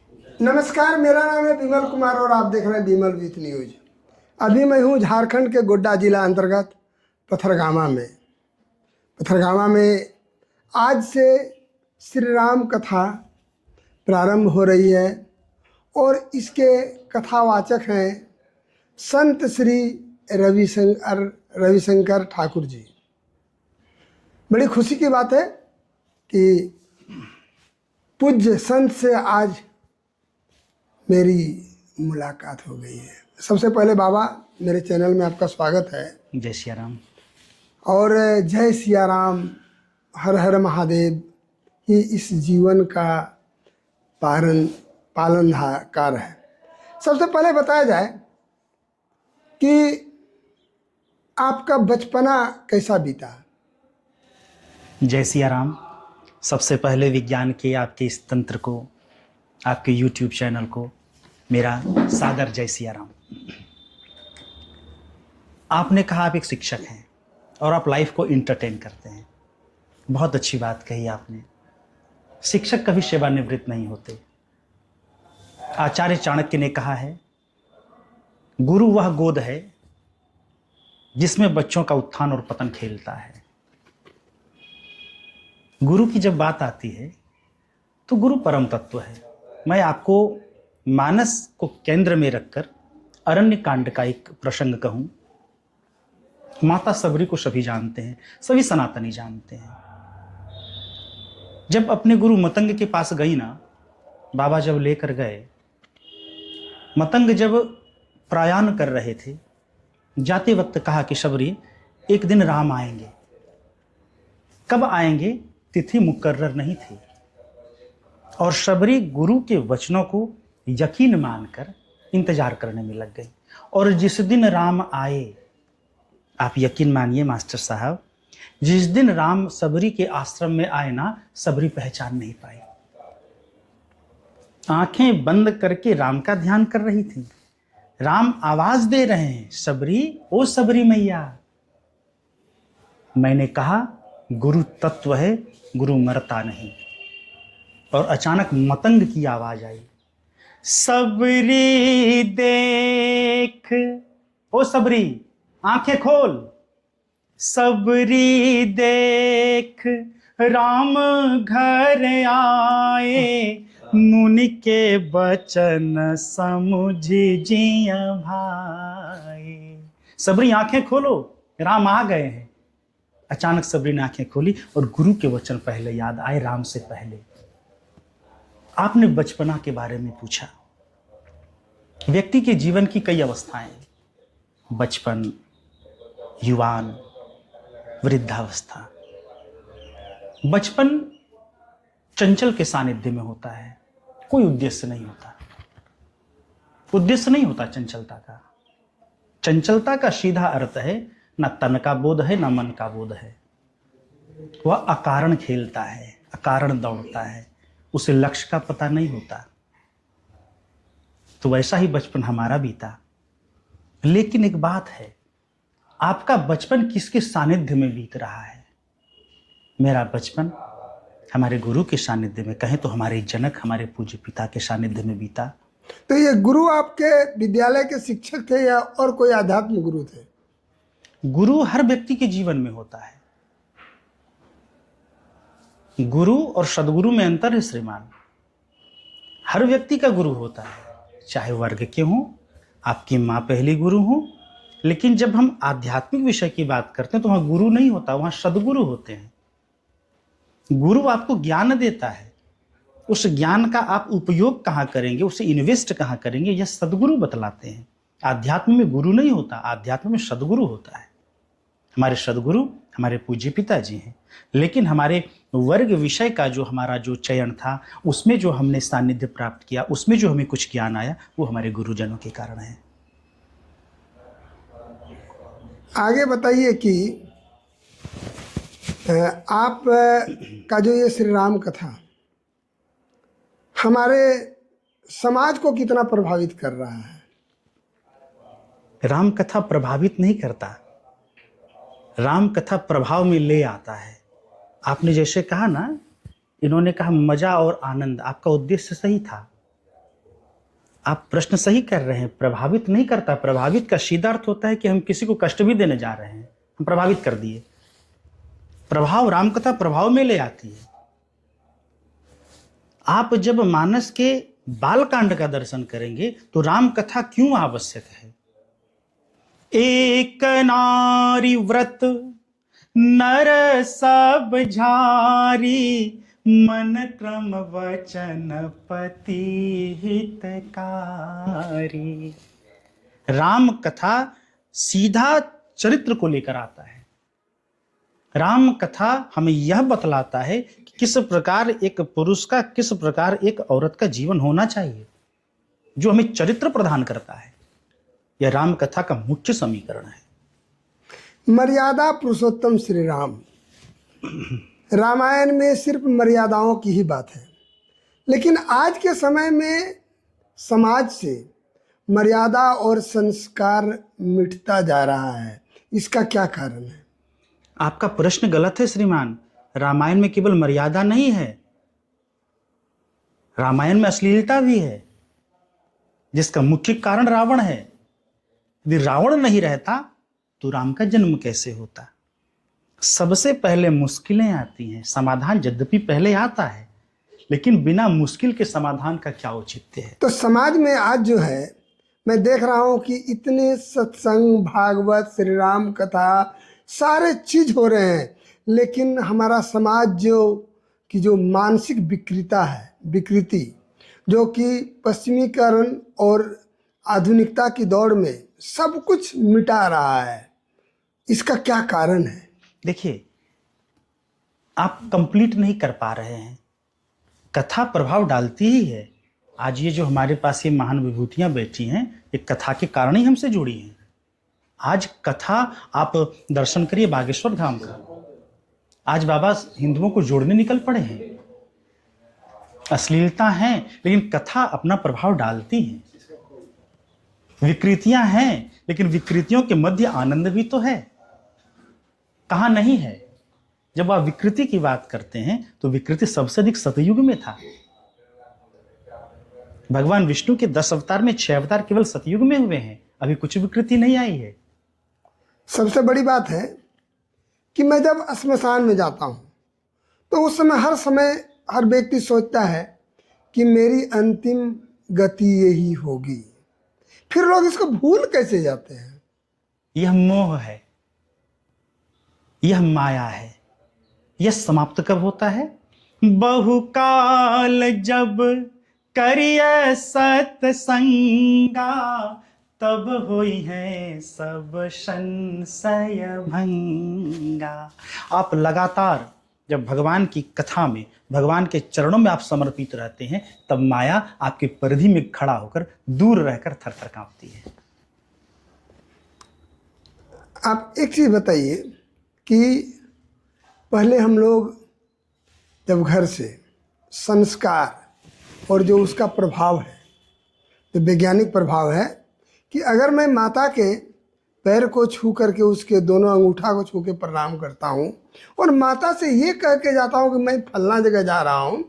नमस्कार, मेरा नाम है विमल कुमार और आप देख रहे हैं विमल विथ न्यूज। अभी मैं हूँ झारखंड के गोड्डा जिला अंतर्गत पथरगामा में। आज से श्री राम कथा प्रारंभ हो रही है और इसके कथावाचक हैं संत श्री रविशंकर ठाकुर जी। बड़ी खुशी की बात है कि पूज्य संत से आज मेरी मुलाकात हो गई है। सबसे पहले बाबा, मेरे चैनल में आपका स्वागत है। जय सिया राम। और जय सिया राम, हर हर महादेव ही इस जीवन का पालनहार है। सबसे पहले बताया जाए कि आपका बचपना कैसा बीता? जय सिया राम। सबसे पहले विज्ञान के आपके इस तंत्र को, आपके YouTube चैनल को मेरा सादर जय सिया राम। आपने कहा आप एक शिक्षक हैं और आप लाइफ को इंटरटेन करते हैं। बहुत अच्छी बात कही आपने। शिक्षक कभी सेवानिवृत्त नहीं होते। आचार्य चाणक्य ने कहा है, गुरु वह गोद है जिसमें बच्चों का उत्थान और पतन खेलता है। गुरु की जब बात आती है तो गुरु परम तत्व है। मैं आपको मानस को केंद्र में रखकर अरण्य कांड का एक प्रसंग कहूं। माता सबरी को सभी जानते हैं, सभी सनातनी जानते हैं। जब अपने गुरु मतंग के पास गई ना, बाबा जब लेकर गए, मतंग जब प्रयाण कर रहे थे, जाते वक्त कहा कि सबरी, एक दिन राम आएंगे। कब आएंगे तिथि मुकर्रर नहीं थी। और सबरी गुरु के वचनों को यकीन मानकर इंतजार करने में लग गई। और जिस दिन राम आए, आप यकीन मानिए मास्टर साहब, जिस दिन राम सबरी के आश्रम में आए ना, सबरी पहचान नहीं पाई। आंखें बंद करके राम का ध्यान कर रही थी। राम आवाज दे रहे हैं, सबरी, ओ सबरी मैया। मैंने कहा गुरु तत्व है, गुरु मरता नहीं। और अचानक मतंग की आवाज आई, सबरी देख, ओ सबरी आंखें खोल। सबरी देख, राम घर आए, मुनि के बचन समझ जिया भाई। सबरी आंखें खोलो, राम आ गए हैं। अचानक सबरी ने आंखें खोली और गुरु के वचन पहले याद आए, राम से पहले। आपने बचपना के बारे में पूछा। व्यक्ति के जीवन की कई अवस्थाएं, बचपन, युवान, वृद्धावस्था। बचपन चंचल के सानिध्य में होता है, कोई उद्देश्य नहीं होता। उद्देश्य नहीं होता चंचलता का। चंचलता का सीधा अर्थ है, न तन का बोध है, न मन का बोध है। वह अकारण खेलता है, अकारण दौड़ता है, उसे लक्ष्य का पता नहीं होता। तो वैसा ही बचपन हमारा बीता। लेकिन एक बात है, आपका बचपन किसके सानिध्य में बीत रहा है? मेरा बचपन हमारे गुरु के सानिध्य में, कहें तो हमारे जनक, हमारे पूज्य पिता के सानिध्य में बीता। तो ये गुरु आपके विद्यालय के शिक्षक थे या और कोई आध्यात्मिक गुरु थे? गुरु हर व्यक्ति के जीवन में होता है। गुरु और सदगुरु में अंतर है श्रीमान। हर व्यक्ति का गुरु होता है, चाहे वर्ग के हों, आपकी माँ पहली गुरु हो। लेकिन जब हम आध्यात्मिक विषय की बात करते हैं तो वहां गुरु नहीं होता, वहां सदगुरु होते हैं। गुरु आपको ज्ञान देता है, उस ज्ञान का आप उपयोग कहाँ करेंगे, उसे इन्वेस्ट कहाँ करेंगे, यह सदगुरु बतलाते हैं। आध्यात्म में गुरु नहीं होता, आध्यात्म में सदगुरु होता है। हमारे सदगुरु हमारे पूज्य पिताजी हैं। लेकिन हमारे वर्ग विषय का जो हमारा जो चयन था, उसमें जो हमने सानिध्य प्राप्त किया, उसमें जो हमें कुछ ज्ञान आया, वो हमारे गुरुजनों के कारण है। आगे बताइए कि आप का जो ये श्री राम कथा हमारे समाज को कितना प्रभावित कर रहा है? राम कथा प्रभावित नहीं करता, राम कथा प्रभाव में ले आता है। आपने जैसे कहा ना, इन्होंने कहा मजा और आनंद, आपका उद्देश्य सही था। आप प्रश्न सही कर रहे हैं, प्रभावित नहीं करता। प्रभावित का सीधा अर्थ होता है कि हम किसी को कष्ट भी देने जा रहे हैं, हम प्रभावित कर दिए। प्रभाव, रामकथा प्रभाव में ले आती है। आप जब मानस के बालकांड का दर्शन करेंगे तो राम कथा क्यों आवश्यक है। एक नारी व्रत नर सब झारी, मन क्रम वचन पति हितकारी। राम कथा सीधा चरित्र को लेकर आता है। राम कथा हमें यह बतलाता है कि किस प्रकार एक पुरुष का, किस प्रकार एक औरत का जीवन होना चाहिए, जो हमें चरित्र प्रदान करता है। यह राम कथा का मुख्य समीकरण है। मर्यादा पुरुषोत्तम श्री राम। रामायण में सिर्फ मर्यादाओं की ही बात है, लेकिन आज के समय में समाज से मर्यादा और संस्कार मिटता जा रहा है। इसका क्या कारण है? आपका प्रश्न गलत है श्रीमान। रामायण में केवल मर्यादा नहीं है, रामायण में अश्लीलता भी है, जिसका मुख्य कारण रावण है। यदि रावण नहीं रहता तो राम का जन्म कैसे होता। सबसे पहले मुश्किलें आती हैं, समाधान यद्यपि पहले आता है, लेकिन बिना मुश्किल के समाधान का क्या औचित्य है। तो समाज में आज जो है, मैं देख रहा हूं कि इतने सत्संग, भागवत, श्री राम कथा, सारे चीज हो रहे हैं, लेकिन हमारा समाज जो मानसिक विकृति जो कि पश्चिमीकरण और आधुनिकता की दौड़ में सब कुछ मिटा रहा है। इसका क्या कारण है? देखिए, आप कंप्लीट नहीं कर पा रहे हैं। कथा प्रभाव डालती ही है। आज ये जो हमारे पास ये महान विभूतियां बैठी हैं, ये कथा के कारण ही हमसे जुड़ी हैं। आज कथा, आप दर्शन करिए बागेश्वर धाम का। आज बाबा हिंदुओं को जोड़ने निकल पड़े हैं। अश्लीलता है, लेकिन कथा अपना प्रभाव डालती है। विकृतियां हैं, लेकिन विकृतियों के मध्य आनंद भी तो है। कहाँ नहीं है? जब आप विकृति की बात करते हैं तो विकृति सबसे अधिक सतयुग में था। भगवान विष्णु के 10 अवतार में 6 अवतार केवल सतयुग में हुए हैं। अभी कुछ विकृति नहीं आई है। सबसे बड़ी बात है कि मैं जब श्मशान में जाता हूँ तो उस समय हर व्यक्ति सोचता है कि मेरी अंतिम गति यही होगी। फिर लोग इसको भूल कैसे जाते हैं? यह मोह है, यह माया है। यह समाप्त कब होता है? बहुकाल जब करिय सत्संगा, तब होई है सब संशय भंगा। आप लगातार जब भगवान की कथा में, भगवान के चरणों में आप समर्पित रहते हैं, तब माया आपके परिधि में खड़ा होकर दूर रहकर थर थर कांपती है। आप एक चीज़ बताइए कि पहले हम लोग जब घर से संस्कार और जो उसका प्रभाव है, जो वैज्ञानिक प्रभाव है कि अगर मैं माता के पैर को छू करके उसके दोनों अंगूठा को छू के प्रणाम करता हूँ और माता से ये कह के जाता हूँ कि मैं फलना जगह जा रहा हूँ,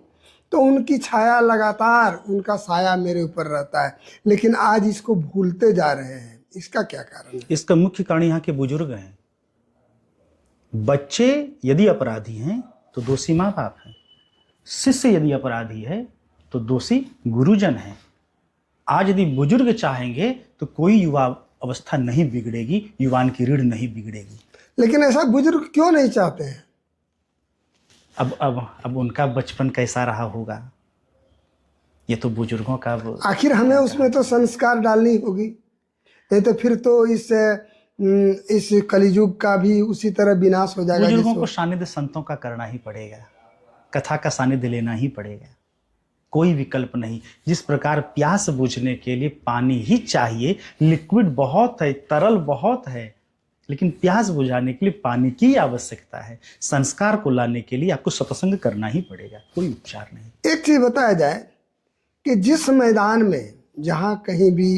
तो उनकी छाया लगातार, उनका साया मेरे ऊपर रहता है। लेकिन आज इसको भूलते जा रहे हैं। इसका क्या कारण है? इसका मुख्य कारण यहाँ के बुजुर्ग हैं। बच्चे यदि अपराधी हैं तो दोषी माँ बाप हैं। शिष्य यदि अपराधी है तो दोषी गुरुजन है। आज यदि बुजुर्ग चाहेंगे तो कोई युवा अवस्था नहीं बिगड़ेगी, युवान की रीढ़ नहीं बिगड़ेगी। लेकिन ऐसा बुजुर्ग क्यों नहीं चाहते हैं? अब उनका बचपन कैसा रहा होगा, ये तो बुजुर्गों का। आखिर हमें उसमें तो संस्कार डालनी होगी, नहीं तो फिर तो इस कलियुग का भी उसी तरह विनाश हो जाएगा। बुजुर्गों को सानिध्य संतों का करना ही पड़ेगा, कथा का सानिध्य लेना ही पड़ेगा, कोई विकल्प नहीं। जिस प्रकार प्यास बुझने के लिए पानी ही चाहिए, लिक्विड बहुत है, तरल बहुत है, लेकिन प्यास बुझाने के लिए पानी की आवश्यकता है। संस्कार को लाने के लिए आपको सत्संग करना ही पड़ेगा, कोई उपचार नहीं। एक चीज बताया जाए कि जिस मैदान में, जहाँ कहीं भी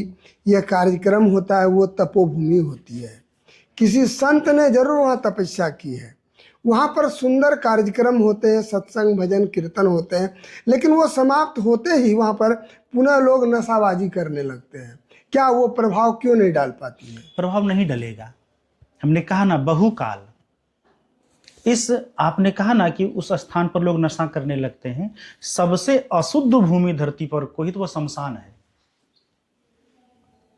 यह कार्यक्रम होता है, वो तपोभूमि होती है। किसी संत ने जरूर वहाँ तपस्या की है वहाँ पर सुंदर कार्यक्रम होते हैं, सत्संग भजन कीर्तन होते हैं, लेकिन वो समाप्त होते ही वहाँ पर पुनः लोग नशाबाजी करने लगते हैं। क्या वो प्रभाव क्यों नहीं डाल पाती है? प्रभाव नहीं डलेगा। हमने कहा ना बहुकाल, इस आपने कहा ना कि उस स्थान पर लोग नशा करने लगते हैं। सबसे अशुद्ध भूमि धरती पर कोई तो वो शमशान है।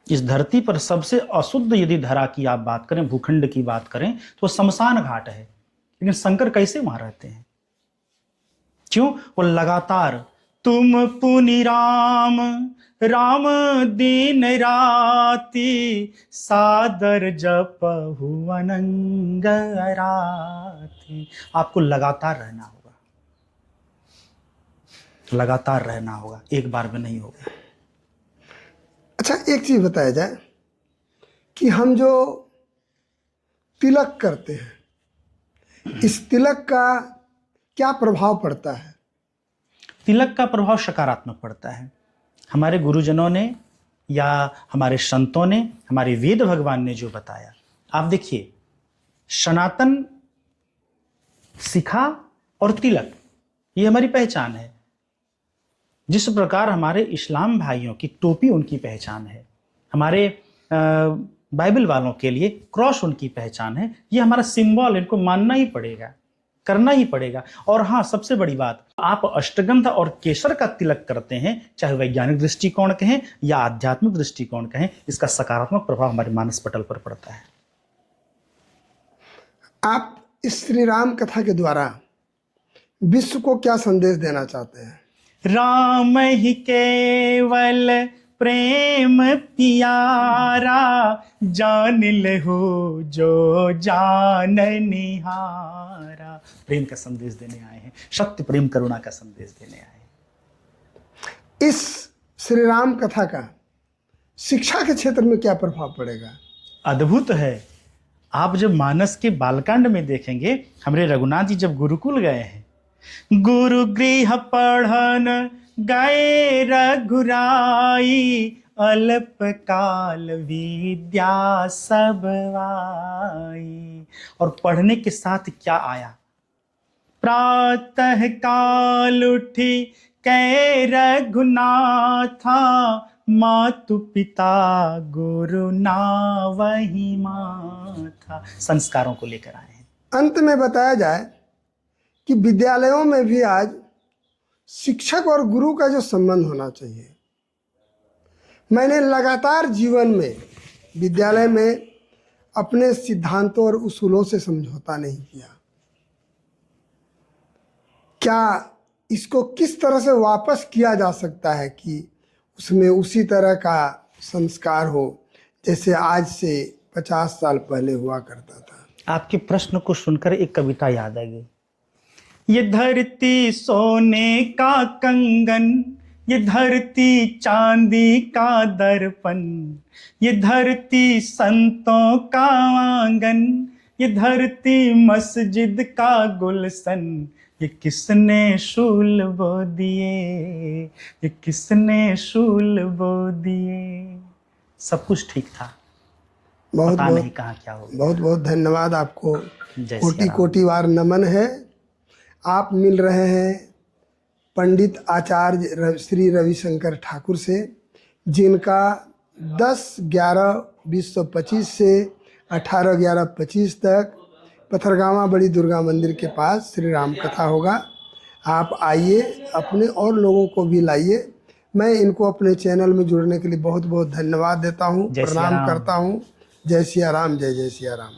इस धरती पर सबसे अशुद्ध यदि धरा की आप बात करें, भूखंड की बात करें, तो वो शमशान घाट है। लेकिन शंकर कैसे वहां रहते हैं? क्यों? वो लगातार तुम पुनि राम राम दिन राति सादर जपहु अनंग राति। आपको लगातार रहना होगा, लगातार रहना होगा, एक बार में नहीं होगा। अच्छा, एक चीज बताया जाए कि हम जो तिलक करते हैं, इस तिलक का क्या प्रभाव पड़ता है? तिलक का प्रभाव सकारात्मक पड़ता है। हमारे गुरुजनों ने या हमारे संतों ने, हमारे वेद भगवान ने जो बताया, आप देखिए, सनातन शिखा और तिलक ये हमारी पहचान है। जिस प्रकार हमारे इस्लाम भाइयों की टोपी उनकी पहचान है, हमारे बाइबल वालों के लिए क्रॉस उनकी पहचान है, ये हमारा सिंबल, इनको मानना ही पड़ेगा, करना ही पड़ेगा। और हाँ, सबसे बड़ी बात, आप अष्टगंध और केसर का तिलक करते हैं, चाहे वैज्ञानिक दृष्टिकोण कहें या आध्यात्मिक दृष्टिकोण कहें, इसका सकारात्मक प्रभाव हमारे मानस पटल पर पड़ता है। आप इस श्री राम कथा के द्वारा विश्व को क्या संदेश देना चाहते हैं? राम ही केवल प्रेम प्यारा, जान ले हो जो जान निहारा। प्रेम का संदेश देने आए हैं, सत्य प्रेम करुणा का संदेश देने आए हैं। इस श्री राम कथा का शिक्षा के क्षेत्र में क्या प्रभाव पड़ेगा? अद्भुत है। आप जब मानस के बालकांड में देखेंगे, हमारे रघुनाथ जी जब गुरुकुल गए हैं, गुरु गृह पढ़न गए रघुराई, अल्प काल विद्या सब आई। और पढ़ने के साथ क्या आया? प्रातः काल उठी कै रघुनाथा, मातु पिता गुरु ना वही माथा। संस्कारों को लेकर आए हैं। अंत में बताया जाए कि विद्यालयों में भी आज शिक्षक और गुरु का जो संबंध होना चाहिए, मैंने लगातार जीवन में विद्यालय में अपने सिद्धांतों और उसूलों से समझौता नहीं किया। क्या इसको किस तरह से वापस किया जा सकता है कि उसमें उसी तरह का संस्कार हो जैसे आज से 50 साल पहले हुआ करता था? आपके प्रश्न को सुनकर एक कविता याद आ गई। ये धरती सोने का कंगन, ये धरती चांदी का दर्पण, ये धरती संतों का आंगन, ये धरती मस्जिद का गुलशन, ये किसने शूल बो दिए, ये किसने शूल बो दिए। सब कुछ ठीक था, पता नहीं कहाँ क्या हो। बहुत बहुत धन्यवाद आपको, जय कोटि कोटि बार नमन है। आप मिल रहे हैं पंडित आचार्य श्री रविशंकर ठाकुर से, जिनका 10/11/2025 से 18/11/25 तक पथरगामा बड़ी दुर्गा मंदिर के पास श्री राम कथा होगा। आप आइए, अपने और लोगों को भी लाइए। मैं इनको अपने चैनल में जुड़ने के लिए बहुत बहुत धन्यवाद देता हूँ, प्रणाम करता हूँ। जय सिया राम, जय जय सिया राम।